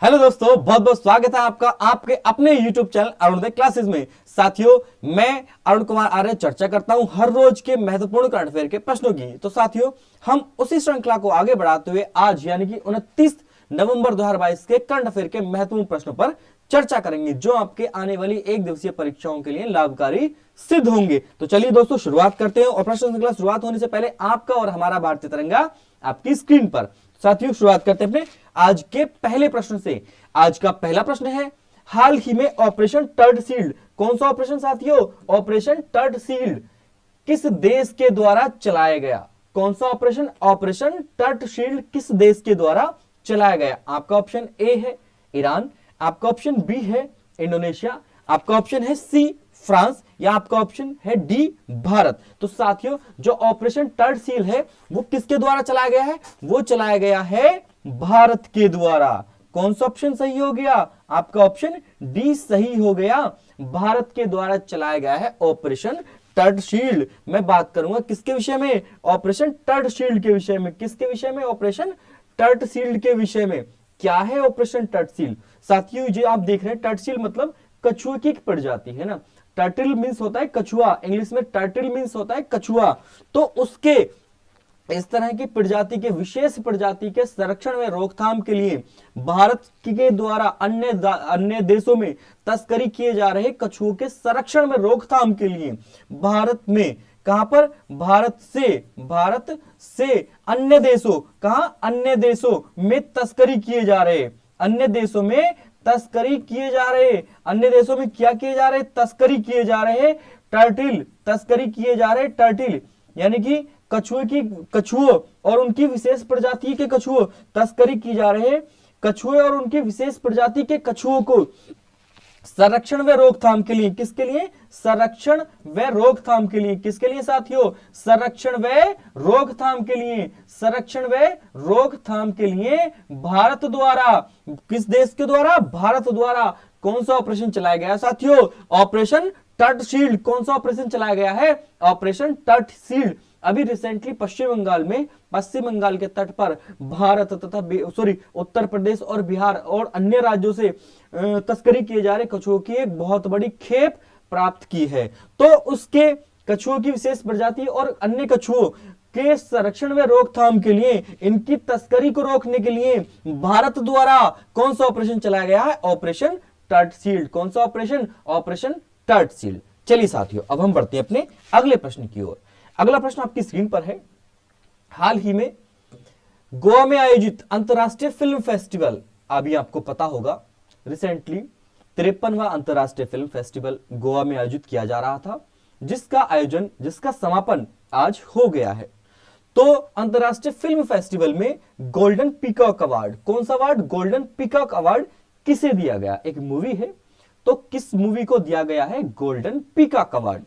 Hello दोस्तों, बहुत बहुत स्वागत है आपका आपके अपने YouTube चैनल अरुणोदय क्लासेस में। साथियों, मैं अरुण कुमार आर्य चर्चा करता हूं हर रोज के महत्वपूर्ण करंट अफेयर के प्रश्नों की। तो साथियों, हम उसी श्रृंखला को आगे बढ़ाते हुए आज यानी कि 29 नवंबर 2022 के करंट अफेयर के महत्वपूर्ण प्रश्नों पर चर्चा करेंगे, जो आपके आने वाली एक दिवसीय परीक्षाओं के लिए लाभकारी सिद्ध होंगे। तो चलिए दोस्तों, शुरुआत करते हैं। और प्रश्न श्रृंखला शुरुआत होने से पहले आपका और हमारा भारतीय तिरंगा आपकी स्क्रीन पर। साथियों, शुरुआत करते हैं अपने आज के पहले प्रश्न से। आज का पहला प्रश्न है, हाल ही में ऑपरेशन टर्ड शील्ड, कौन सा ऑपरेशन साथियों? ऑपरेशन टर्ड शील्ड किस देश के द्वारा चलाया गया? कौन सा ऑपरेशन? ऑपरेशन टर्ड शील्ड किस देश के द्वारा चलाया गया? आपका ऑप्शन ए है ईरान, आपका ऑप्शन बी है इंडोनेशिया, आपका ऑप्शन है सी फ्रांस, या आपका ऑप्शन है डी भारत। तो साथियों, जो ऑपरेशन टर्ड शील्ड है वो किसके द्वारा चलाया गया है? वो चलाया गया है भारत के द्वारा। कौन सा ऑप्शन सही हो गया? आपका ऑप्शन डी सही हो गया। भारत के द्वारा चलाया गया है ऑपरेशन टर्ड शील्ड। मैं बात करूंगा किसके विषय में? ऑपरेशन टर्ड शील्ड के विषय में। किसके विषय में? ऑपरेशन टर्ड शील्ड के विषय में। क्या है ऑपरेशन टर्ड शील्ड? साथियों, जो आप देख रहे हैं, टर्ड शील्ड मतलब कछुए की प्रजाति है ना। टर्टल मीन्स होता है कछुआ, इंग्लिश में टर्टल मीन्स होता है कछुआ। तो उसके इस तरह की प्रजाति के विशेष प्रजाति के संरक्षण में रोकथाम के लिए भारत के द्वारा अन्य देशों में तस्करी किए जा रहे कछुओं के संरक्षण में रोकथाम के लिए भारत में, कहां पर? भारत से अन्य देशों, कहां? अन्य देशों में तस्करी किए जा रहे, अन्य देशों में तस्करी किए जा रहे, अन्य देशों में क्या किए जा रहे? तस्करी किए जा रहे टर्टिल, तस्करी किए जा रहे टर्टिल, यानी कि कछुओं और उनकी विशेष प्रजाति के कछुओं, तस्करी की जा रहे कछुए और उनकी विशेष प्रजाति के कछुओं को संरक्षण व रोकथाम के लिए। किसके लिए? संरक्षण व रोकथाम के लिए। किसके लिए साथियों? संरक्षण व रोकथाम के लिए। संरक्षण व रोकथाम के लिए भारत द्वारा, किस देश के द्वारा? भारत द्वारा कौन सा ऑपरेशन चलाया गया साथियों? Operation turtle shield. कौन सा ऑपरेशन चलाया गया है? Operation turtle shield. अभी रिसेंटली पश्चिम बंगाल के तट पर भारत तथा उत्तर प्रदेश और बिहार और अन्य राज्यों से तस्करी किए जा रहे कछुओं की एक बहुत बड़ी खेप प्राप्त की है। तो उसके कछुओं की विशेष प्रजाति और अन्य कछुओं के संरक्षण व रोकथाम के लिए, इनकी तस्करी को रोकने के लिए भारत द्वारा कौन सा ऑपरेशन चलाया गया है? Operation turtle shield. कौन सा ऑपरेशन? Operation turtle shield. चलिए साथियों, अब हम बढ़ते हैं अपने अगले प्रश्न की ओर। अगला प्रश्न आपकी स्क्रीन पर है, हाल ही में गोवा में आयोजित अंतरराष्ट्रीय फिल्म फेस्टिवल, अभी आपको पता होगा रिसेंटली 53वां अंतरराष्ट्रीय फिल्म फेस्टिवल गोवा में आयोजित किया जा रहा था, जिसका समापन आज हो गया है। तो अंतरराष्ट्रीय फिल्म फेस्टिवल में गोल्डन पीकॉक अवार्ड, कौन सा अवार्ड? गोल्डन पीकॉक अवार्ड किसे दिया गया? एक मूवी है, तो किस मूवी को दिया गया है गोल्डन पीकॉक अवार्ड?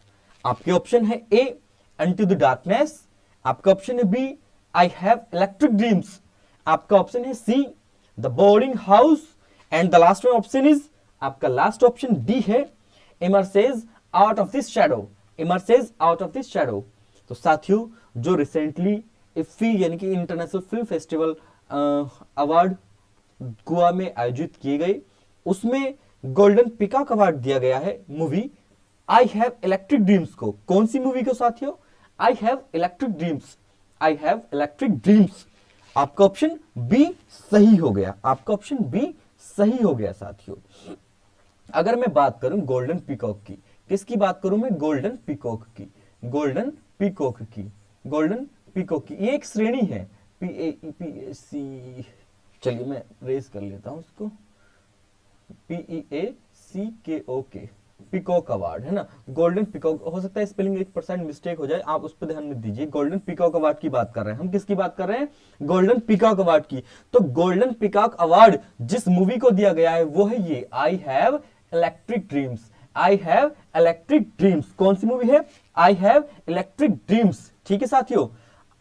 आपके ऑप्शन है ए इनटू द डार्कनेस, आपका ऑप्शन है B I have electric dreams, आपका ऑप्शन है C the boarding house, and the last option is, आपका लास्ट ऑप्शन डी है emerges out of this shadow, emerges out of this shadow. तो साथियों, जो recently IFFI यानी कि international film festival award Goa में आयोजित किए गए, उसमें गोल्डन पीकॉक अवार्ड दिया गया है movie I have electric dreams को। कौन सी मूवी को साथियों? आई have electric dreams, I have electric dreams. आपका ऑप्शन बी सही हो गया, आपका ऑप्शन बी सही हो गया साथियों। अगर मैं बात करूं गोल्डन पीकॉक की, किसकी बात करूं मैं? गोल्डन पीकॉक की, गोल्डन पीकॉक की, गोल्डन पीकॉक की। ये एक श्रेणी है, PAEPAC, चलिए मैं रेस कर लेता हूं उसको, PEACKOK, पीकॉक अवार्ड है ना। गोल्डन पीकॉक, हो सकता है स्पेलिंग 1% मिस्टेक हो जाए, आप उस पर ध्यान में दीजिए। गोल्डन पीकॉक अवार्ड की बात कर रहे हैं हम। किसकी बात कर रहे हैं? गोल्डन पीकॉक अवार्ड की। तो गोल्डन पीकॉक अवार्ड जिस मूवी को दिया गया है वो है ये आई have electric dreams, I have electric dreams. कौन सी मूवी है? आई हैव इलेक्ट्रिक ड्रीम्स। ठीक है साथियों,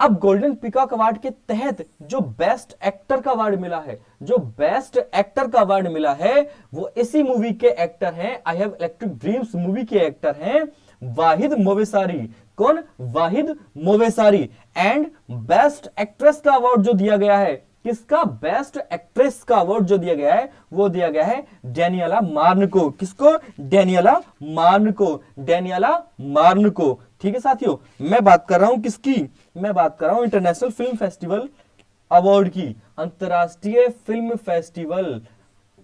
अब गोल्डन पीकॉक अवार्ड के तहत जो बेस्ट एक्टर का अवार्ड मिला है, जो बेस्ट एक्टर का अवार्ड मिला है, वो इसी मूवी के एक्टर हैं, आई हैव इलेक्ट्रिक ड्रीम्स मूवी के एक्टर हैं वाहिद मोवेसारी। कौन? वाहिद मोवेसारी। एंड बेस्ट एक्ट्रेस का अवार्ड जो दिया गया है किसका बेस्ट एक्ट्रेस का अवार्ड जो दिया गया है वो दिया गया है डेनियला मार्न को। किसको? डेनियला मार्न को, डेनियला मार्न को। ठीक है साथियों, मैं बात कर रहा हूं किसकी? मैं बात कर रहा हूं इंटरनेशनल फिल्म फेस्टिवल अवार्ड की, अंतरराष्ट्रीय फिल्म फेस्टिवल,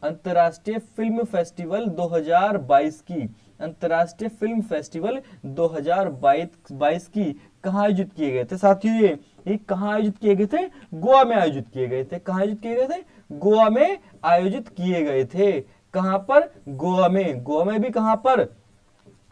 अंतरराष्ट्रीय फिल्म फेस्टिवल 2022 की, अंतरराष्ट्रीय फिल्म फेस्टिवल 2022 की कहाँ आयोजित किए गए थे साथियों? ये कहाँ आयोजित किए गए थे? गोवा में आयोजित किए गए थे। कहाँ आयोजित किए गए थे? गोवा में आयोजित किए गए थे। कहाँ पर? गोवा में। गोवा में भी कहाँ पर?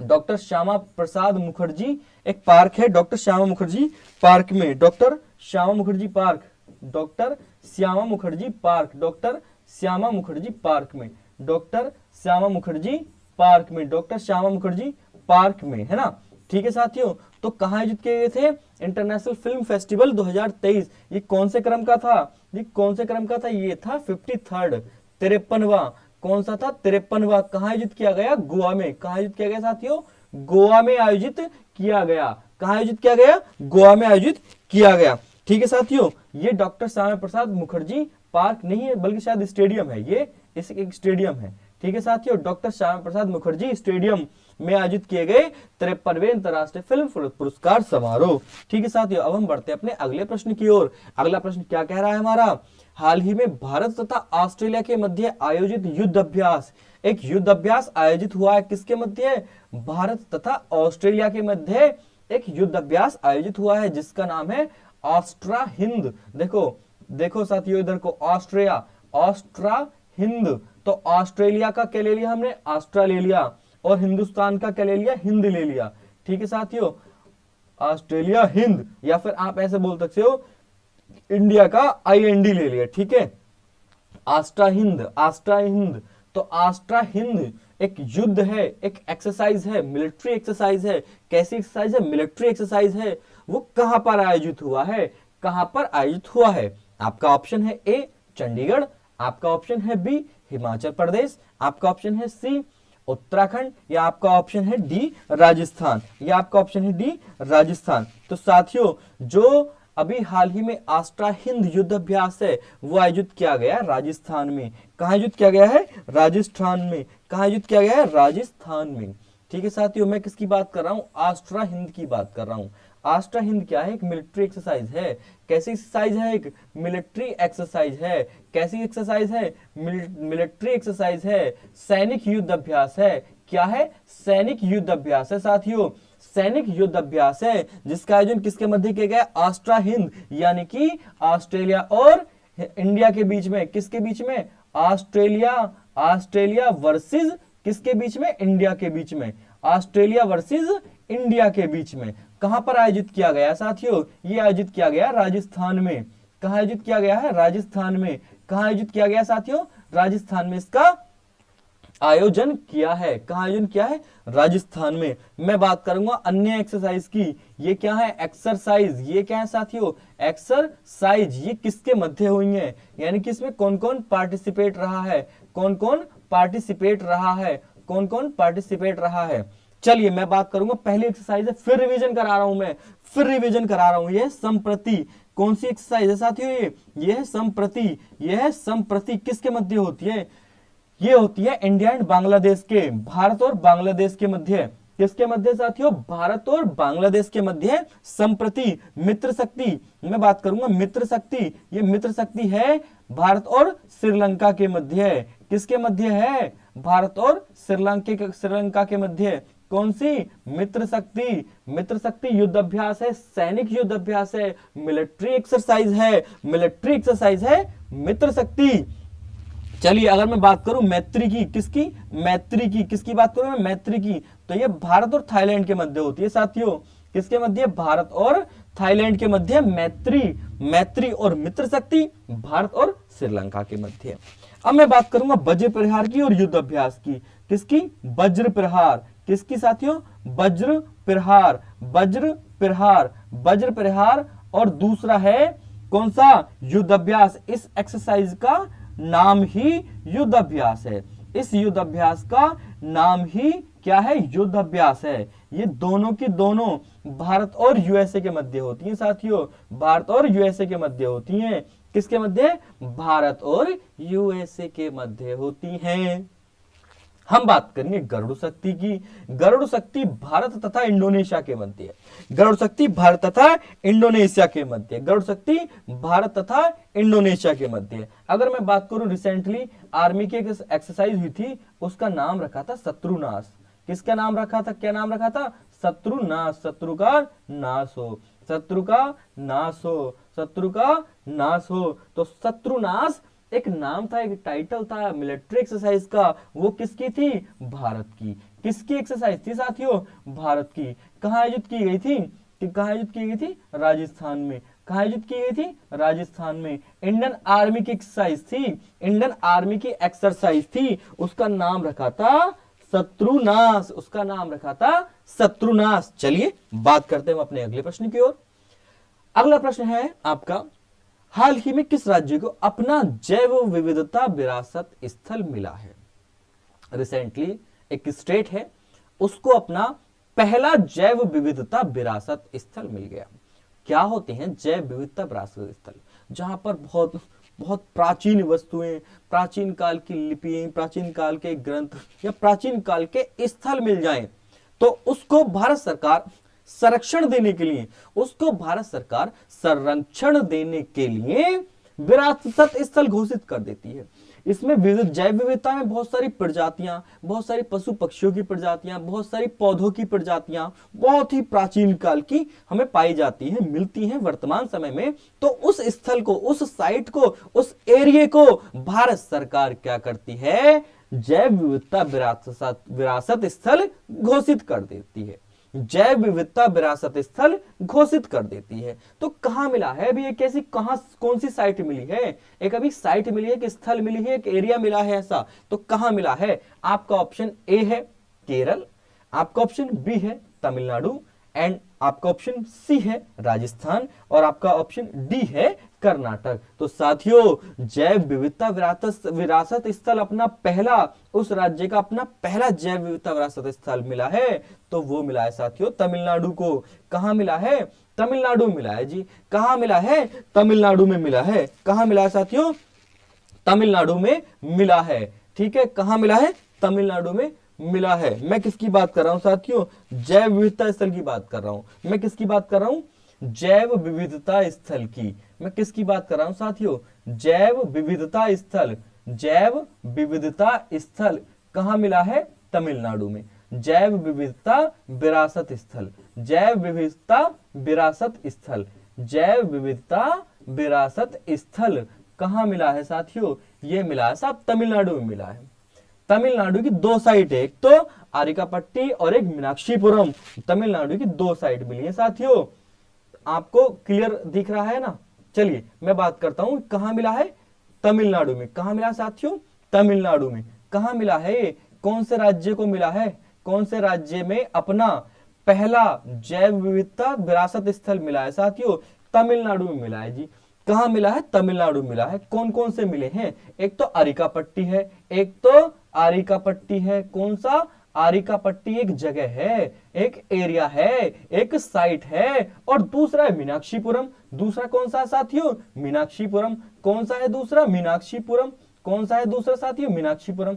डॉक्टर श्यामा प्रसाद मुखर्जी एक पार्क है, डॉक्टर श्यामा मुखर्जी पार्क में, doctor Shyama Mukherjee park, doctor Shyama Mukherjee park, doctor Shyama Mukherjee park में, डॉक्टर श्यामा मुखर्जी पार्क में, डॉक्टर श्यामा मुखर्जी पार्क में, है ना। ठीक है साथियों, तो कहाँ आयोजित किए गए थे? International film festival 2023। ये कौन से क्रम का था? ये कौन से क्रम का था? ये था 53rd, 53वां। कौन सा था? 53वां। कहाँ आयोजित किया गया? गोवा में। कहाँ आयोजित किया गया साथियों? गोवा में आयोजित किया गया। कहाँ आयोजित किया गया? गोवा में आयोजित किया गया। ठीक है साथियों, ये डॉक्टर श्यामा प्रसाद मुखर्जी पार्क नहीं है बल्कि शायद स्टेडियम है, ये इस एक स्टेडियम है। ठीक है साथियों, डॉक्टर श्यामा प्रसाद मुखर्जी स्टेडियम में आयोजित किए गए 53वें अंतरराष्ट्रीय फिल्म पुरस्कार समारोह। ठीक है साथियों, अब हम बढ़ते हैं अपने अगले प्रश्न की ओर। अगला प्रश्न क्या कह रहा है हमारा? हाल ही में भारत तथा ऑस्ट्रेलिया के मध्य आयोजित युद्ध अभ्यास, एक युद्ध अभ्यास आयोजित हुआ है। किसके मध्य? भारत तथा ऑस्ट्रेलिया के मध्य एक युद्ध अभ्यास आयोजित हुआ है जिसका नाम है ऑस्ट्रा हिंद। देखो देखो साथियों, इधर को ऑस्ट्रिया, ऑस्ट्रा हिंद। तो ऑस्ट्रेलिया का क्या ले लिया हमने? ऑस्ट्रा ले लिया, और हिंदुस्तान का क्या ले लिया? हिंद ले लिया। ठीक है साथियों, ऑस्ट्रेलिया हिंद, या फिर आप ऐसे बोल सकते हो इंडिया का IND ले लिया। ठीक है, आस्ट्रा हिंद, आस्ट्रा हिंद। तो आस्ट्रा हिंद एक युद्ध है, एक एक्सरसाइज है, मिलिट्री एक्सरसाइज है। कैसी एक्सरसाइज है? मिलिट्री एक्सरसाइज है। वो कहां पर आयोजित हुआ है? कहां पर आयोजित हुआ है? आपका ऑप्शन है ए चंडीगढ़, आपका ऑप्शन है बी हिमाचल प्रदेश, आपका ऑप्शन है सी उत्तराखंड, या आपका ऑप्शन है डी राजस्थान, या आपका ऑप्शन है डी राजस्थान। तो साथियों, जो अभी हाल ही में आस्ट्रा हिंद युद्ध अभ्यास है वो आयोजित किया गया राजस्थान में। कहाँ आयोजित किया गया है? राजस्थान में। कहाँ आयोजित किया गया है? राजस्थान में। ठीक है साथियों, मैं किसकी बात कर रहा हूँ? आस्ट्रा हिंद की बात कर रहा हूँ। आस्ट्रा हिंद क्या है? एक मिलिट्री एक्सरसाइज है। कैसी एक्सरसाइज है? एक मिलिट्री एक्सरसाइज है। कैसी एक्सरसाइज है? मिलिट्री एक्सरसाइज है, सैनिक युद्ध अभ्यास है। क्या है? सैनिक युद्ध अभ्यास है साथियों, सैनिक युद्ध अभ्यास है जिसका आयोजन किसके मध्य किया गया? ऑस्ट्रा हिंद, यानी कि ऑस्ट्रेलिया और इंडिया के बीच में। किसके बीच में? ऑस्ट्रेलिया, ऑस्ट्रेलिया वर्सेस किसके बीच में? इंडिया के बीच में। ऑस्ट्रेलिया वर्सेस इंडिया के बीच में। कहां पर आयोजित किया गया साथियों? ये आयोजित किया गया राजस्थान में। कहां आयोजित किया गया है? राजस्थान में। कहां आयोजित किया गया साथियों? राजस्थान में इसका आयोजन किया है। कहां आयोजन किया है? राजस्थान में। मैं बात करूंगा अन्य एक्सरसाइज की। ये क्या है? एक्सरसाइज। ये क्या है साथियों? एक्सरसाइज। ये किसके मध्य हुई है, यानी कि इसमें कौन कौन पार्टिसिपेट रहा है? कौन कौन पार्टिसिपेट रहा है? कौन कौन पार्टिसिपेट रहा है? चलिए मैं बात करूंगा पहली एक्सरसाइज है, फिर रिवीजन करा रहा हूं मैं, फिर रिवीजन करा रहा हूं। ये संप्रति। कौन सी एक्सरसाइज है साथियों? ये है संप्रति। ये है संप्रति। किसके मध्य होती है? ये होती है इंडिया एंड बांग्लादेश के, भारत और बांग्लादेश के मध्य। किसके मध्य साथियों? भारत और बांग्लादेश के मध्य संप्रति। मित्र शक्ति, मैं बात करूंगा मित्र शक्ति। ये मित्र शक्ति है भारत और श्रीलंका के मध्य। किसके मध्य है? भारत और श्रीलंका के मध्य। कौन सी? मित्र शक्ति। मित्र शक्ति युद्ध अभ्यास है, सैनिक युद्ध अभ्यास है, मिलिट्री एक्सरसाइज है। मिलिट्री एक्सरसाइज है मित्र शक्ति। चलिए अगर मैं बात करूं मैत्री की, किसकी? मैत्री की। किसकी बात करूं मैं? मैत्री की। तो ये भारत और थाईलैंड के मध्य होती है साथियों। किसके मध्य? भारत और थाईलैंड के मध्य मैत्री। मैत्री और मित्र शक्ति भारत और श्रीलंका के मध्य। अब मैं बात करूंगा वज्र प्रहार की और युद्ध अभ्यास की। किसकी? वज्र प्रहार। किसकी साथियों? वज्र प्रहार। वज्र प्रहार, वज्र प्रहार। और दूसरा है कौन सा? युद्ध अभ्यास। इस एक्सरसाइज का नाम ही युद्ध अभ्यास है। इस युद्ध अभ्यास का नाम ही क्या है? युद्ध अभ्यास है। ये दोनों की दोनों भारत और USA के मध्य होती हैं साथियों। भारत और USA के मध्य होती हैं। किसके मध्य? भारत और यूएसए के मध्य होती हैं। हम बात करेंगे गरुड़ शक्ति की। गरुड़ शक्ति भारत तथा इंडोनेशिया के मध्य है। गरुड़ शक्ति भारत तथा इंडोनेशिया के मध्य है। गरुड़ शक्ति भारत तथा इंडोनेशिया के मध्य है। अगर मैं बात करूं, रिसेंटली आर्मी की एक एक्सरसाइज हुई थी, उसका नाम रखा था शत्रुनाश। किसका नाम रखा था? क्या नाम रखा था? शत्रुनाश। शत्रु का नाश हो, शत्रु का नाश हो, शत्रु का नाश हो। तो शत्रुनाश एक नाम था, एक टाइटल था मिलिट्री एक्सरसाइज का। वो किसकी थी? भारत की। किसकी एक्सरसाइज थी साथियों? भारत की। कहाँ आयोजित की गई थी? कहाँ आयोजित की गई थी? राजस्थान में। कहाँ आयोजित की गई थी? राजस्थान में। इंडियन आर्मी की एक्सरसाइज थी, इंडियन आर्मी की एक्सरसाइज थी। उसका नाम रखा था शत्रुनाश। उसका नाम रखा था शत्रुनाश। चलिए बात करते हैं हम अपने अगले प्रश्न की ओर। अगला प्रश्न है आपका, हाल ही में किस राज्य को अपना जैव विविधता विरासत स्थल मिला है? रिसेंटली एक स्टेट है, उसको अपना पहला जैव विविधता विरासत स्थल मिल गया। क्या होते हैं जैव विविधता विरासत स्थल? जहां पर बहुत बहुत प्राचीन वस्तुएं, प्राचीन काल की लिपियां, प्राचीन काल के ग्रंथ या प्राचीन काल के स्थल मिल जाएं, तो उसको भारत सरकार संरक्षण देने के लिए, उसको भारत सरकार संरक्षण देने के लिए विरासत स्थल घोषित कर देती है। इसमें जैव विविधता में बहुत सारी प्रजातियां, बहुत सारी पशु पक्षियों की प्रजातियां, बहुत सारी पौधों की प्रजातियां बहुत ही प्राचीन काल की हमें पाई जाती हैं, मिलती हैं वर्तमान समय में। तो उस स्थल को, उस साइट को, उस एरिया को भारत सरकार क्या करती है? जैव विविधता विरासत स्थल घोषित कर देती है। जैव विविधता विरासत स्थल घोषित कर देती है। तो कहां मिला है अभी? कैसी, कहां, कौन सी साइट मिली है? एक अभी साइट मिली है, एक स्थल मिली है, एक एरिया मिला है, ऐसा तो कहां मिला है? आपका ऑप्शन ए है केरल, आपका ऑप्शन बी है तमिलनाडु, एंड आपका ऑप्शन सी है राजस्थान, और आपका ऑप्शन डी है कर्नाटक। तो साथियों, जैव विविधता विरासत स्थल अपना पहला, उस राज्य का अपना पहला जैव विविधता विरासत स्थल मिला है, तो वो मिला है साथियों तमिलनाडु को। कहां मिला है? तमिलनाडु मिला है जी। कहां मिला है? तमिलनाडु में मिला है। कहां मिला है साथियों? तमिलनाडु में मिला है। ठीक है, कहां मिला है? तमिलनाडु में मिला है। मैं किसकी बात कर रहा हूं साथियों? जैव विविधता स्थल की बात कर रहा हूं। मैं किसकी बात कर रहा हूं? जैव विविधता स्थल की। मैं किसकी बात कर रहा हूं साथियों? जैव विविधता स्थल। जैव विविधता स्थल कहां मिला है? तमिलनाडु में। जैव विविधता विरासत स्थल, जैव विविधता विरासत स्थल, जैव विविधता विरासत स्थल कहां मिला है साथियों? ये मिला है साहब तमिलनाडु में मिला है। तमिलनाडु की दो साइट है, एक तो आरिकापट्टी और एक मीनाक्षीपुरम। तमिलनाडु की दो साइट मिली है साथियों। आपको क्लियर दिख रहा है ना? चलिए मैं बात करता हूं कहां मिला है? तमिलनाडु में। कहां मिला साथियों? तमिलनाडु में। कहां मिला है? कौन से राज्य को मिला है? कौन से राज्य में अपना पहला जैव विविधता विरासत स्थल मिला है साथियों? तमिलनाडु में मिला है जी। कहां मिला है? तमिलनाडु मिला है। कौन कौन से मिले हैं? एक तो आरिकापट्टी है, एक तो आरिकापट्टी है। कौन सा? आरिकापट्टी एक जगह है, एक एरिया है, एक साइट है, और दूसरा है मीनाक्षीपुरम। दूसरा कौन सा है साथियों? मीनाक्षीपुरम। कौन सा है दूसरा? मीनाक्षीपुरम। कौन सा है दूसरा साथियों? मीनाक्षीपुरम।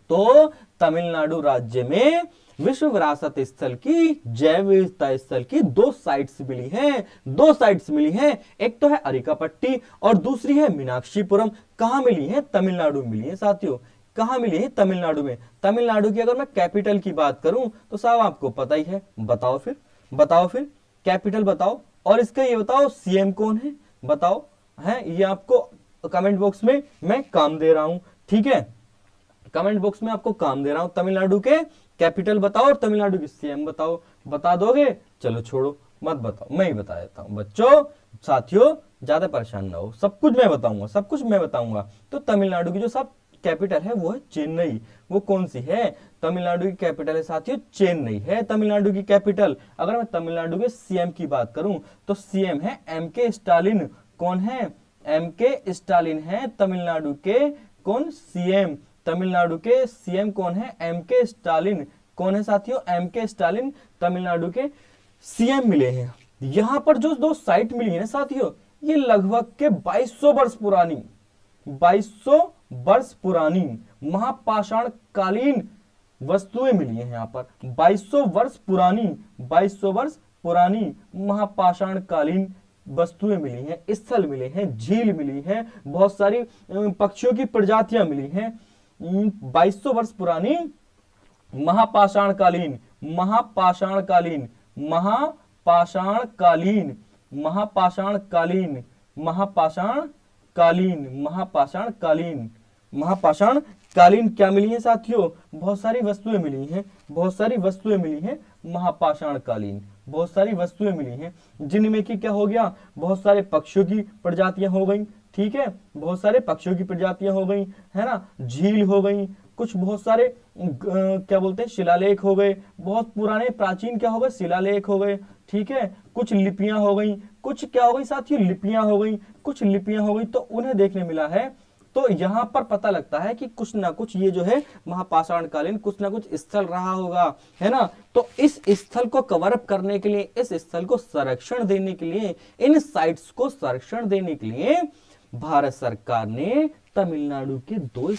तो तमिलनाडु राज्य में विश्व विरासत स्थल की, जैव विविधता स्थल की दो साइट्स मिली हैं। दो साइट्स मिली हैं, एक तो है अरिकापट्टी और दूसरी है मीनाक्षीपुरम। कहां मिली है? तमिलनाडु में मिली है साथियों। कहां मिली है? तमिलनाडु में। तमिलनाडु की अगर मैं कैपिटल की बात करूं तो साहब आपको पता ही है। बताओ फिर, बताओ फिर, कैपिटल बताओ, और इसका ये बताओ सीएम कौन है? बताओ। है ये आपको कमेंट बॉक्स में मैं काम दे रहा हूं, ठीक है? कमेंट बॉक्स में आपको काम दे रहा हूं। तमिलनाडु के कैपिटल बताओ और तमिलनाडु की सीएम बताओ। बता दोगे? चलो छोड़ो, मत बताओ, मैं ही बता देता हूं। बच्चों, साथियों, ज्यादा परेशान ना हो, सब कुछ मैं बताऊंगा, सब कुछ मैं बताऊंगा। तो तमिलनाडु की जो सब कैपिटल है वो है चेन्नई। वो कौन सी है? तमिलनाडु की कैपिटल है साथियों चेन्नई है तमिलनाडु की कैपिटल। अगर मैं तमिलनाडु के सीएम की बात करूं तो सीएम है एमके स्टालिन। कौन है? एमके स्टालिन है तमिलनाडु के कौन? सीएम। तमिलनाडु के सीएम कौन है? एमके स्टालिन। कौन है साथियों? एमके स्टालिन तमिलनाडु के सीएम मिले हैं। यहां पर जो दो साइट मिली है ना साथियों, ये लगभग के 2200 वर्ष पुरानी 2200 वर्ष पुरानी महापाषाण कालीन वस्तुएं मिली हैं यहाँ पर। 2200 वर्ष पुरानी महापाषाण कालीन वस्तुएं मिली हैं, स्थल मिले हैं, झील मिली है, बहुत सारी पक्षियों की प्रजातियां मिली हैं। 2200 वर्ष पुरानी महापाषाणकालीन क्या मिली है साथियों? बहुत सारी वस्तुएं मिली हैं, महापाषाणकालीन बहुत सारी वस्तुएं मिली हैं, जिनमें कि क्या हो गया, बहुत सारे पक्षियों की प्रजातियां हो गई, ठीक है, बहुत सारे पक्षियों की प्रजातियां हो गई, है ना, झील हो गई, कुछ बहुत सारे क्या बोलते हैं शिलालेख हो गए, बहुत पुराने प्राचीन क्या हो गए शिलालेख हो गए, ठीक है, कुछ लिपियां हो गई, कुछ क्या हो गई साथियों लिपियां हो गई, कुछ लिपियां हो गई, तो उन्हें देखने मिला है। तो यहाँ पर पता लगता है कि कुछ ना कुछ ये जो है महापाषाणकालीन कुछ ना कुछ स्थल रहा होगा, है ना। तो इस स्थल को कवर अप करने के लिए, इस स्थल को संरक्षण देने के लिए, इन साइट्स को संरक्षण देने के लिए भारत सरकार ने तमिलनाडु के दो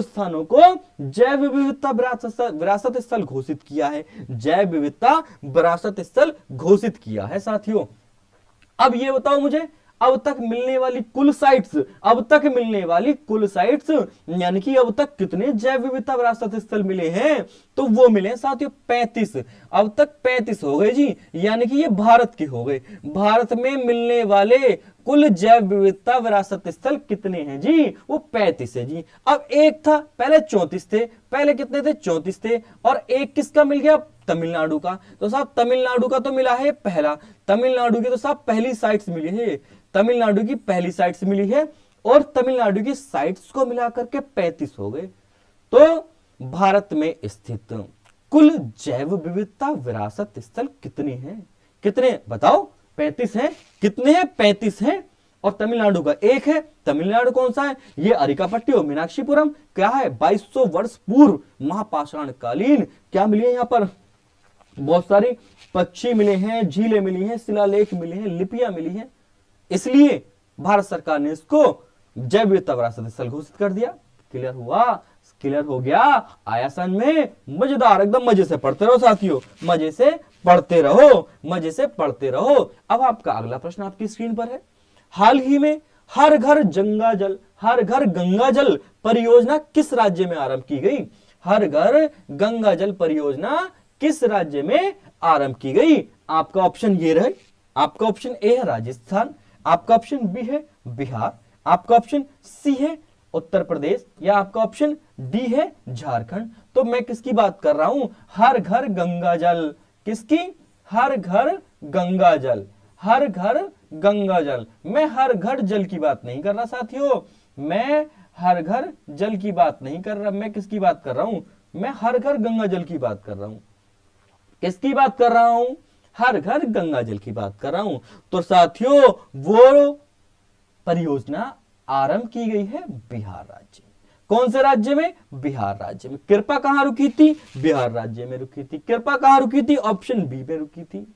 स्थानों को जैव विविधता विरासत स्थल घोषित किया है, जैव विविधता विरासत स्थल घोषित किया है साथियों। अब ये बताओ मुझे, अब तक मिलने वाली कुल साइट्स यानी कि अब तक कितने जैव विविधता विरासत स्थल मिले हैं? तो वो मिले साथियों 35। अब तक 35 हो गए जी, यानी कि ये भारत के हो गए। भारत में मिलने वाले कुल जैव विविधता विरासत स्थल कितने हैं जी? वो 35 है जी। अब एक था, पहले 34 थे, पहले कितने थे? 34 थे, और एक किसका मिल गया? तमिलनाडु का। तो साहब तमिलनाडु का तो मिला है पहला, तमिलनाडु की तो साहब पहली साइट्स मिली है, तमिलनाडु की पहली साइट्स मिली है, और तमिलनाडु की साइट्स को मिलाकर के 35 हो गए। तो भारत में स्थित कुल जैव विविधता विरासत स्थल कितने हैं? कितने बताओ? 35 हैं। कितने हैं? 35 हैं। और तमिलनाडु का एक है। तमिलनाडु कौन सा है? ये अरिकापट्टी और मीनाक्षीपुरम। क्या है? 2200 वर्ष पूर्व महापाषाणकालीन क्या मिली है यहाँ पर? बहुत सारी पक्षी मिले हैं, झीलें मिली हैं, शिलालेख मिले हैं, लिपियां मिली हैं। इसलिए भारत सरकार ने इसको जैव विविधता विरासत स्थल घोषित कर दिया। क्लियर हुआ? क्लियर हो गया? आया समझ में? मजेदार, एकदम मजे से पढ़ते रहो साथियों, मजे से पढ़ते रहो। अब आपका अगला प्रश्न आपकी स्क्रीन पर है। हाल ही में हर घर गंगा जल परियोजना किस राज्य में आरंभ की गई? हर घर गंगा जल परियोजना किस राज्य में आरंभ की गई? आपका ऑप्शन ये रहे। आपका ऑप्शन ए है राजस्थान, आपका ऑप्शन बी है बिहार, आपका ऑप्शन सी है उत्तर प्रदेश, या आपका ऑप्शन डी है झारखंड। तो मैं किसकी बात कर रहा हूं? हर घर गंगा जल। किसकी? हर घर गंगा जल। मैं हर घर जल की बात नहीं कर रहा साथियों, मैं हर घर जल की बात नहीं कर रहा। मैं किसकी बात कर रहा हूं? मैं हर घर गंगा जल की बात कर रहा हूं। किसकी बात कर रहा हूं? हर घर गंगा जल की बात कर रहा हूं। तो साथियों वो परियोजना आरंभ की गई है बिहार राज्य में। कौन से राज्य में? बिहार राज्य में। कृपा कहां रुकी थी? बिहार राज्य में रुकी थी। कृपा कहां रुकी थी? ऑप्शन बी में रुकी थी।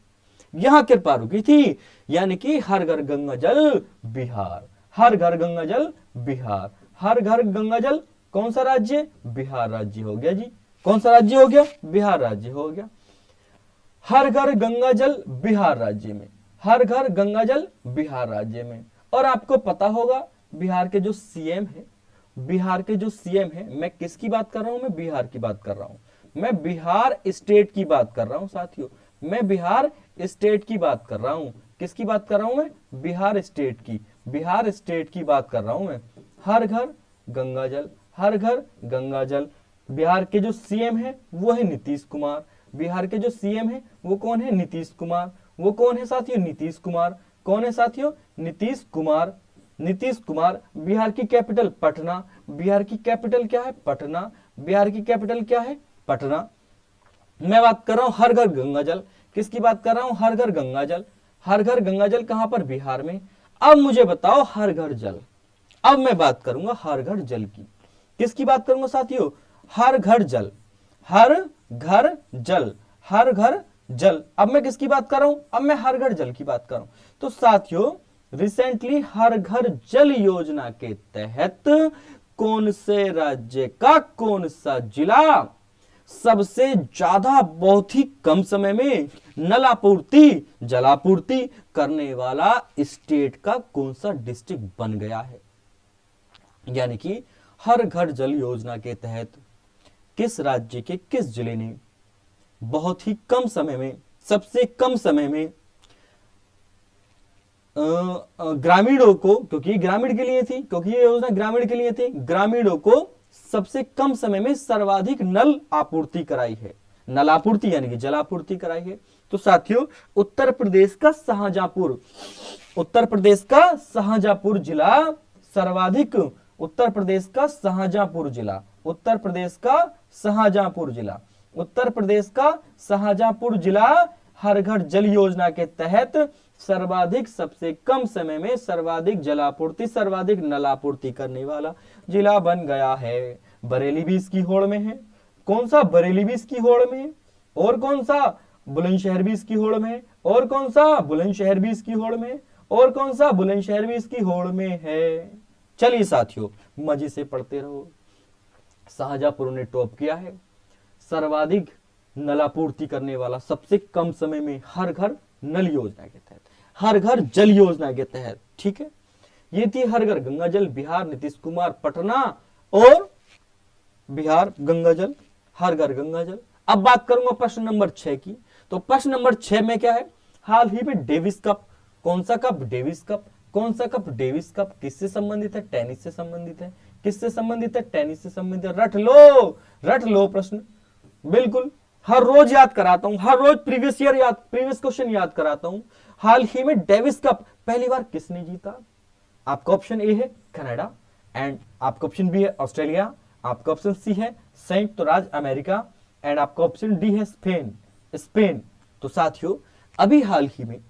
यहां कृपा रुकी थी, यानी कि हर घर गंगा जल बिहार। हर घर गंगा जल बिहार। हर घर गंगा जल कौन सा राज्य? बिहार राज्य हो गया जी। कौन सा राज्य हो गया? बिहार राज्य हो गया। हर घर गंगा जल बिहार राज्य में। हर घर गंगा जल बिहार राज्य में। और आपको पता होगा बिहार के जो सीएम है, मैं किसकी बात कर रहा हूं? मैं बिहार की बात कर रहा हूं। मैं बिहार स्टेट की बात कर रहा हूं साथियों, मैं बिहार स्टेट की बात कर रहा हूं। किसकी बात कर रहा हूं मैं? बिहार स्टेट की बात कर रहा हूं मैं। हर घर गंगा जल, हर घर गंगा जल। बिहार के जो सीएम है वो है नीतीश कुमार। बिहार के जो सीएम है वो कौन है? नीतीश कुमार। वो कौन है साथियों? नीतीश कुमार। कौन है साथियों? नीतीश कुमार। बिहार की कैपिटल पटना। बिहार की कैपिटल क्या है? पटना। बिहार की कैपिटल क्या है? पटना। मैं बात कर रहा हूं हर घर गंगा जल। किसकी बात कर रहा हूं? हर घर गंगा जल। हर घर गंगा जल कहां पर? बिहार में। अब मुझे बताओ हर घर जल। अब मैं बात करूंगा हर घर जल की। किसकी बात करूंगा साथियों? हर घर जल। हर घर जल। हर घर जल। अब मैं किसकी बात कर रहा हूं, अब मैं हर घर जल की बात कर रहा हूं। तो साथियों रिसेंटली हर घर जल योजना के तहत कौन से राज्य का कौन सा जिला सबसे ज्यादा बहुत ही कम समय में नलापूर्ति जलापूर्ति करने वाला स्टेट का कौन सा डिस्ट्रिक्ट बन गया है। यानी कि हर घर जल योजना के तहत किस राज्य के किस जिले ने बहुत ही कम समय में, सबसे कम समय में ग्रामीणों को, क्योंकि ग्रामीण के लिए थी, क्योंकि ये योजना ग्रामीण के लिए थी, ग्रामीणों को सबसे कम समय में सर्वाधिक नल आपूर्ति कराई है। नल आपूर्ति यानी कि जलापूर्ति कराई है। तो साथियों उत्तर प्रदेश का शाहजहांपुर, उत्तर प्रदेश का शाहजहांपुर जिला सर्वाधिक, उत्तर प्रदेश का शाहजहांपुर जिला, उत्तर प्रदेश का शाहजहांपुर जिला, उत्तर प्रदेश का शाहजहांपुर जिला हर घर जल योजना के तहत सर्वाधिक सबसे कम समय में सर्वाधिक जलापूर्ति सर्वाधिक नलापूर्ति करने वाला जिला बन गया है। बरेली भी इसकी होड़ में है। कौन सा, बरेली भी इसकी होड़ में है। और कौन सा, बुलंदशहर भी इसकी होड़ में है। और कौन सा, बुलंदशहर भी इसकी होड़ में है। और कौन सा, बुलंदशहर भी इसकी होड़ में है। चलिए साथियों मजे से पढ़ते रहो। शाहजहांपुर ने टॉप किया है सर्वाधिक नलापूर्ति करने वाला, सबसे कम समय में हर घर नल योजना के तहत, हर घर जल योजना के तहत। ठीक है, ये थी हर घर गंगा जल, बिहार नीतीश कुमार, पटना और बिहार गंगा जल, हर घर गंगा जल। अब बात करूंगा प्रश्न नंबर 6 की। तो प्रश्न नंबर 6 में क्या है, हाल ही में डेविस कप, कौन सा कप, डेविस कप, कौन सा कप, डेविस कप किससे संबंधित है, टेनिस से संबंधित है। किससे संबंधित है, टेनिस से संबंधित है। रट लो प्रश्न, बिल्कुल हर रोज याद कराता हूं, हर रोज प्रीवियस क्वेश्चन याद कराता हूं। हाल ही में डेविस कप पहली बार किसने जीता। आपका ऑप्शन ए है कनाडा, एंड आपका ऑप्शन बी है ऑस्ट्रेलिया, आपका ऑप्शन सी है संयुक्त राज्य अमेरिका, एंड आपका ऑप्शन डी है स्पेन। तो साथियों अभी हाल ही में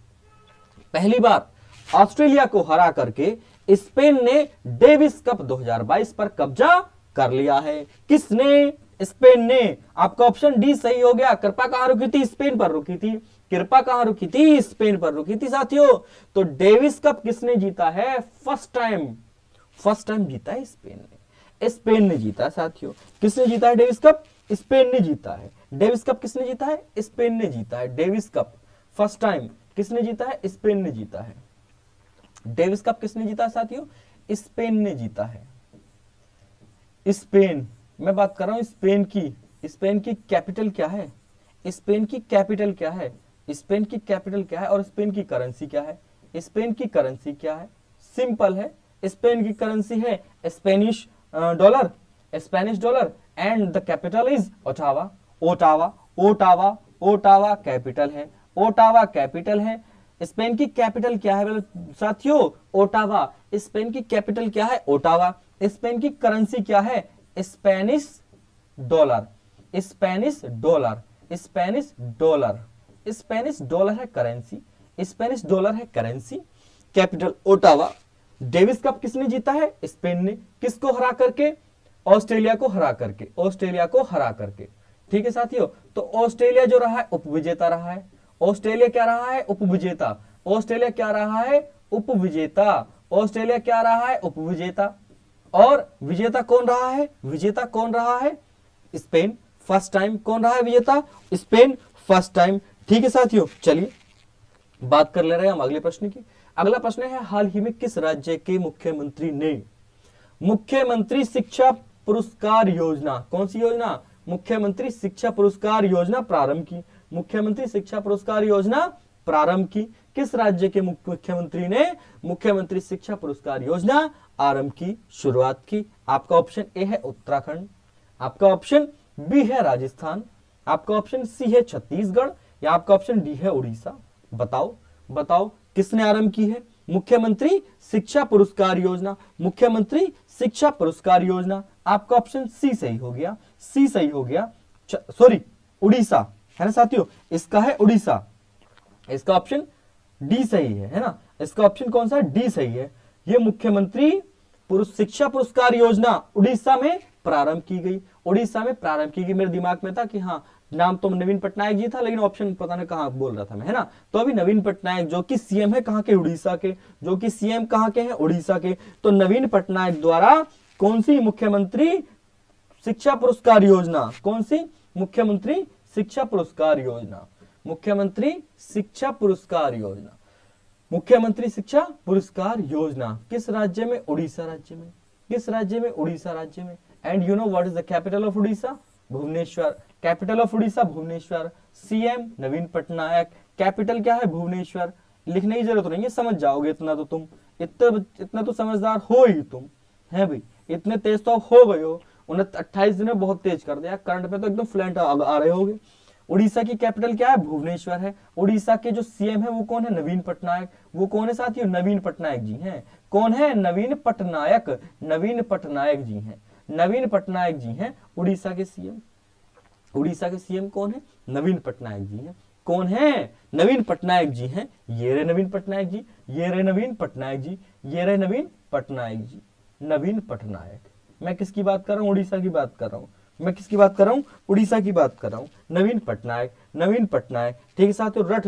पहली बार ऑस्ट्रेलिया को हरा करके स्पेन ने डेविस कप 2022 पर कब्जा कर लिया है। किसने, स्पेन ने। आपका ऑप्शन डी सही हो गया। कृपा कहां रुकी थी, स्पेन पर रुकी थी। कृपा कहां रुकी थी, स्पेन पर रुकी थी साथियों। तो डेविस कप किसने जीता है, फर्स्ट टाइम जीता है स्पेन ने, स्पेन ने जीता साथियों। किसने जीता है डेविस कप, स्पेन ने जीता है। डेविस कप किसने जीता है, स्पेन ने जीता है। डेविस कप फर्स्ट टाइम किसने जीता है, स्पेन ने जीता है। डेविस कप किसने जीता है साथियों, स्पेन ने जीता है। स्पेन, मैं बात कर रहा हूं स्पेन की। स्पेन की कैपिटल क्या है, स्पेन की कैपिटल क्या है, स्पेन की कैपिटल क्या है, और स्पेन की करेंसी क्या है। स्पेन की करेंसी क्या है, सिंपल है, स्पेन की करेंसी है Spanish dollar, and the capital is Ottawa. Ottawa capital है, ओटावा कैपिटल है। स्पेन की कैपिटल क्या है साथियों, ओटावा। स्पेन की कैपिटल क्या है, ओटावा। स्पेन की करेंसी क्या है, स्पेनिश डॉलर, स्पेनिश डॉलर है करेंसी, स्पेनिश डॉलर है currency. Capital Ottawa. Davis cup किसने जीता है, स्पेन ने। किसको हरा करके, ऑस्ट्रेलिया को हरा करके। ठीक है साथियों, तो ऑस्ट्रेलिया जो रहा है उपविजेता रहा है। ऑस्ट्रेलिया क्या रहा है, उपविजेता। ऑस्ट्रेलिया क्या रहा है, उपविजेता। और विजेता कौन रहा है, स्पेन फर्स्ट टाइम। कौन रहा है विजेता, स्पेन फर्स्ट टाइम। ठीक है साथियों, चलिए बात कर ले रहे हैं हम अगले प्रश्न की। अगला प्रश्न है, हाल ही में किस राज्य के मुख्यमंत्री ने मुख्यमंत्री शिक्षा पुरस्कार योजना, कौन सी योजना, मुख्यमंत्री शिक्षा पुरस्कार योजना प्रारंभ की। मुख्यमंत्री शिक्षा पुरस्कार योजना प्रारंभ की। किस राज्य के मुख्यमंत्री ने मुख्यमंत्री शिक्षा पुरस्कार योजना आरंभ की, शुरुआत की। आपका ऑप्शन ए है उत्तराखंड, आपका ऑप्शन बी है राजस्थान, आपका ऑप्शन सी है छत्तीसगढ़, या आपका ऑप्शन डी है उड़ीसा। बताओ किसने आरंभ की है मुख्यमंत्री शिक्षा पुरस्कार योजना, मुख्यमंत्री शिक्षा पुरस्कार योजना। आपका ऑप्शन सी सही हो गया, सॉरी उड़ीसा है ना साथियों, इसका है उड़ीसा। इसका ऑप्शन डी सही है ना, इसका ऑप्शन कौन सा, डी सही है। यह मुख्यमंत्री शिक्षा पुरस्कार योजना उड़ीसा में प्रारंभ की गई, मेरे दिमाग में था कि हाँ नाम तो नवीन पटनायक जी था, लेकिन ऑप्शन पता नहीं कहाँ बोल रहा था मैं, है ना। तो अभी नवीन पटनायक जो कि सीएम है कहाँ के, उड़ीसा के, जो कि सीएम कहाँ के हैं, उड़ीसा के। तो नवीन पटनायक द्वारा कौन सी मुख्यमंत्री शिक्षा पुरस्कार योजना, कौन सी मुख्यमंत्री शिक्षा पुरस्कार योजना, मुख्यमंत्री शिक्षा पुरस्कार योजना, मुख्यमंत्री शिक्षा पुरस्कार योजना किस राज्य में, उड़ीसा राज्य में। किस राज्य में, उड़ीसा राज्य में। And you know what is the capital of Orissa, Bhubaneswar. Capital of Orissa Bhubaneswar. CM Naveen Patnaik, capital क्या है, भुवनेश्वर। लिखने की जरूरत नहीं है, समझ जाओगे इतना तो तुम, इतना तो समझदार हो ही तुम, है भाई, इतने तेज तो हो गए हो। 28 दिन में बहुत तेज कर दिया, करंट पे तो एकदम फ्लैट आ रहे होगे। उड़ीसा की कैपिटल क्या है, भुवनेश्वर है। उड़ीसा के जो सीएम है वो कौन है, नवीन पटनायक। वो कौन है साथियों, नवीन पटनायक जी हैं। कौन है, नवीन पटनायक, नवीन पटनायक जी हैं, नवीन पटनायक जी हैं उड़ीसा के सीएम। उड़ीसा के सीएम कौन है, नवीन पटनायक जी हैं। कौन है, नवीन पटनायक जी हैं। ये रहे नवीन पटनायक जी, ये रहे नवीन पटनायक जी, ये रहे नवीन पटनायक जी। नवीन पटनायक। मैं किसकी बात कर रहा हूँ, उड़ीसा की बात कर रहा हूँ। मैं किसकी बात कर रहा हूँ, उड़ीसा की बात कर रहा हूँ। नवीन पटनायक, नवीन पटनायक, ठीक है साथियों, रट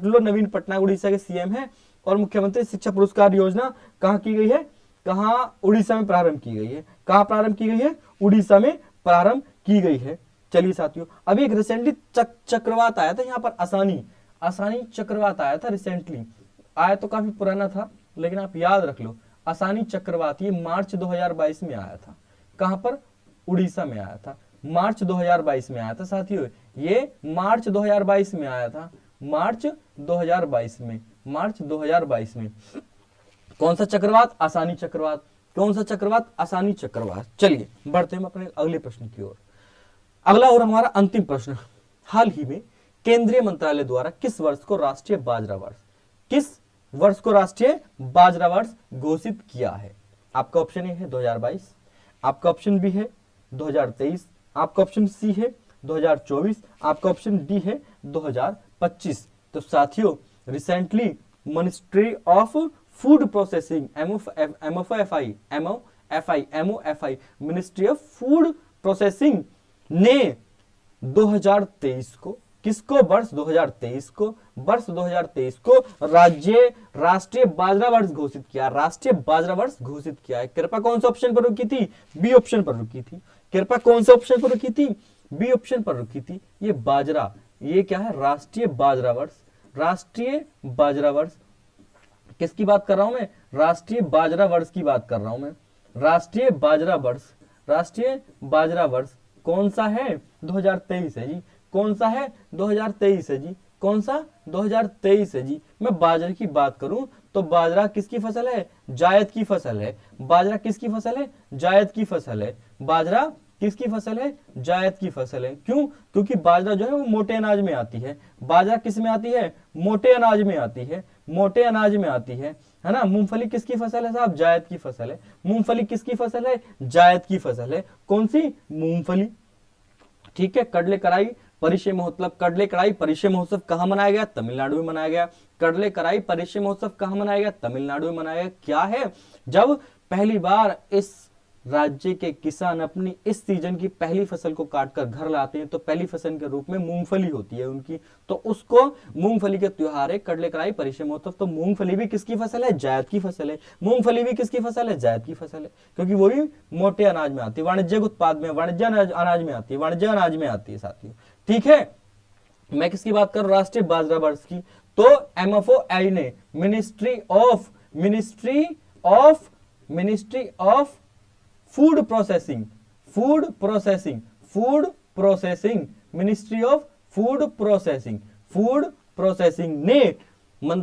लो, नवीन पटनायक उड़ीसा के सीएम है। और मुख्यमंत्री शिक्षा पुरस्कार योजना कहाँ की गई है, कहाँ, उड़ीसा में प्रारंभ की गई है। कहाँ प्रारंभ की गई है, उड़ीसा में प्रारंभ की गई है। चलिए साथियों, अभी एक रिसेंटली चक्रवात आया था यहाँ पर, आसानी चक्रवात आया था रिसेंटली, आया तो काफी पुराना था, लेकिन आप याद रख लो, आसानी चक्रवात ये मार्च 2022 में आया था। कहां पर, उड़ीसा में आया था, मार्च 2022 में आया था साथियों, ये मार्च 2022 में आया था, मार्च 2022 में, मार्च 2022 में। कौन सा चक्रवात, आसानी चक्रवात। कौन सा चक्रवात, आसानी चक्रवात। चलिए बढ़ते हम अपने अगले प्रश्न की ओर। अगला और हमारा अंतिम प्रश्न, हाल ही में केंद्रीय मंत्रालय द्वारा किस वर्ष को राष्ट्रीय बाजरा वर्ष, किस वर्ष को राष्ट्रीय बाजरा वर्ष घोषित किया है। आपका ऑप्शन ए है 2022, आपका ऑप्शन बी है 2023, आपका ऑप्शन सी है 2024, आपका ऑप्शन डी है 2025। तो साथियों, recently ministry of food processing, MOFI, ministry of food processing ने 2023 को, किसको, वर्ष 2023 को, वर्ष 2023 को राष्ट्रीय बाजरा वर्ष घोषित किया, राष्ट्रीय बाजरा वर्ष घोषित किया है। कृपा कौन से ऑप्शन पर रुकी थी, बी ऑप्शन पर रुकी थी। कृपा कौन से ऑप्शन पर रुकी थी, बी ऑप्शन पर रुकी थी। ये बाजरा, ये क्या है, राष्ट्रीय बाजरा वर्ष, राष्ट्रीय बाजरा वर्ष। किसकी बात कर रहा हूं मैं, राष्ट्रीय बाजरा वर्ष की बात कर रहा हूं मैं, राष्ट्रीय बाजरा वर्ष, राष्ट्रीय बाजरा वर्ष कौन सा है, 2023 है जी। कौन सा है, 2023 है जी। कौन सा, 2023 है जी। मैं बाजरे की बात करूं तो बाजरा किसकी फसल है, जायद की फसल है। बाजरा किसकी फसल है, जायद की फसल है। बाजरा किसकी फसल है, जायद की फसल है। क्यों, क्योंकि बाजरा जो है वो मोटे अनाज में आती है। बाजरा किस में आती है, मोटे अनाज में आती है, मोटे अनाज में आती है ना। मूंगफली किसकी फसल है साहब, जायद की फसल है। मूंगफली किसकी फसल है, जायद की फसल है। कौन सी, मूंगफली। ठीक है, कडले कढ़ाई परिचय महोत्सव, कडले कढ़ाई परिचय महोत्सव कहां मनाया गया, तमिलनाडु में मनाया गया। कडले कढ़ाई परिचय महोत्सव कहां मनाया गया, तमिलनाडु में मनाया गया। क्या है, जब पहली बार इस राज्य के किसान अपनी इस सीजन की पहली फसल को काटकर घर लाते हैं तो पहली फसल के रूप में मूंगफली होती है उनकी, तो उसको मूंगफली के त्योहार है कडले कढ़ाई परिचय महोत्सव। तो मूंगफली भी किसकी फसल है, जायद की फसल है। मूंगफली भी किसकी फसल है, जायद की फसल है, क्योंकि वो भी मोटे अनाज में आती है, वाणिज्यिक उत्पाद में, वाणिज्य अनाज में आती है, वाणिज्य अनाज में आती है साथियों। ठीक है, मैं किसकी बात कर रहा हूं, राष्ट्रीय बाजरा वर्ष की। तो MFOI ने ministry of food processing, ministry of food processing ने,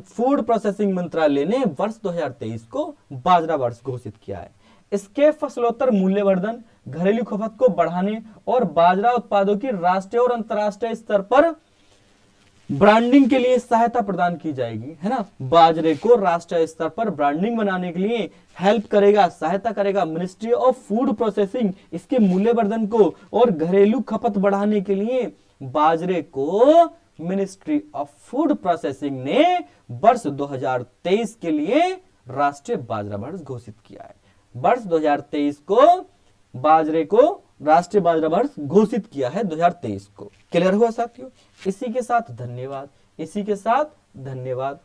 फूड प्रोसेसिंग मंत्रालय ने वर्ष 2023 को बाजरा वर्ष घोषित किया है। इसके फसलोत्तर मूल्यवर्धन, घरेलू खपत को बढ़ाने और बाजरा उत्पादों की राष्ट्रीय और अंतर्राष्ट्रीय स्तर पर ब्रांडिंग के लिए सहायता प्रदान की जाएगी, है ना। बाजरे को राष्ट्रीय स्तर पर ब्रांडिंग बनाने के लिए हेल्प करेगा, सहायता करेगा मिनिस्ट्री ऑफ फूड प्रोसेसिंग। इसके मूल्यवर्धन को और घरेलू खपत बढ़ाने के लिए बाजरे को मिनिस्ट्री ऑफ फूड प्रोसेसिंग ने वर्ष 2023 के लिए राष्ट्रीय बाजरा वर्ष घोषित किया है। वर्ष 2023 को बाजरे को राष्ट्रीय बाजरा वर्ष घोषित किया है 2023 को। क्लियर हुआ साथियों? इसी के साथ धन्यवाद, इसी के साथ धन्यवाद।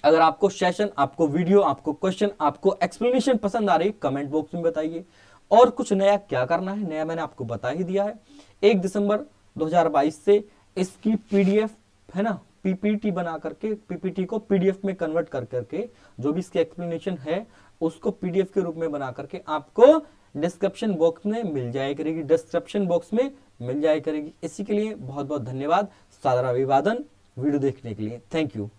अगर आपको सेशन, आपको वीडियो, आपको क्वेश्चन, आपको एक्सप्लेनेशन पसंद आ रही है, कमेंट बॉक्स में बताइए। और कुछ नया क्या करना है, नया मैंने आपको बता ही दिया है। 1 दिसंबर 2022 से इसकी पीडीएफ है ना, पीपीटी बना करके, पीपीटी को पीडीएफ में कन्वर्ट कर करके, जो भी इसकी एक्सप्लेनेशन है उसको पीडीएफ के रूप में बना करके आपको डिस्क्रिप्शन बॉक्स में मिल जाया करेगी, डिस्क्रिप्शन बॉक्स में मिल जाया करेगी। इसी के लिए बहुत बहुत धन्यवाद, सादर अभिवादन वीडियो देखने के लिए। Thank you.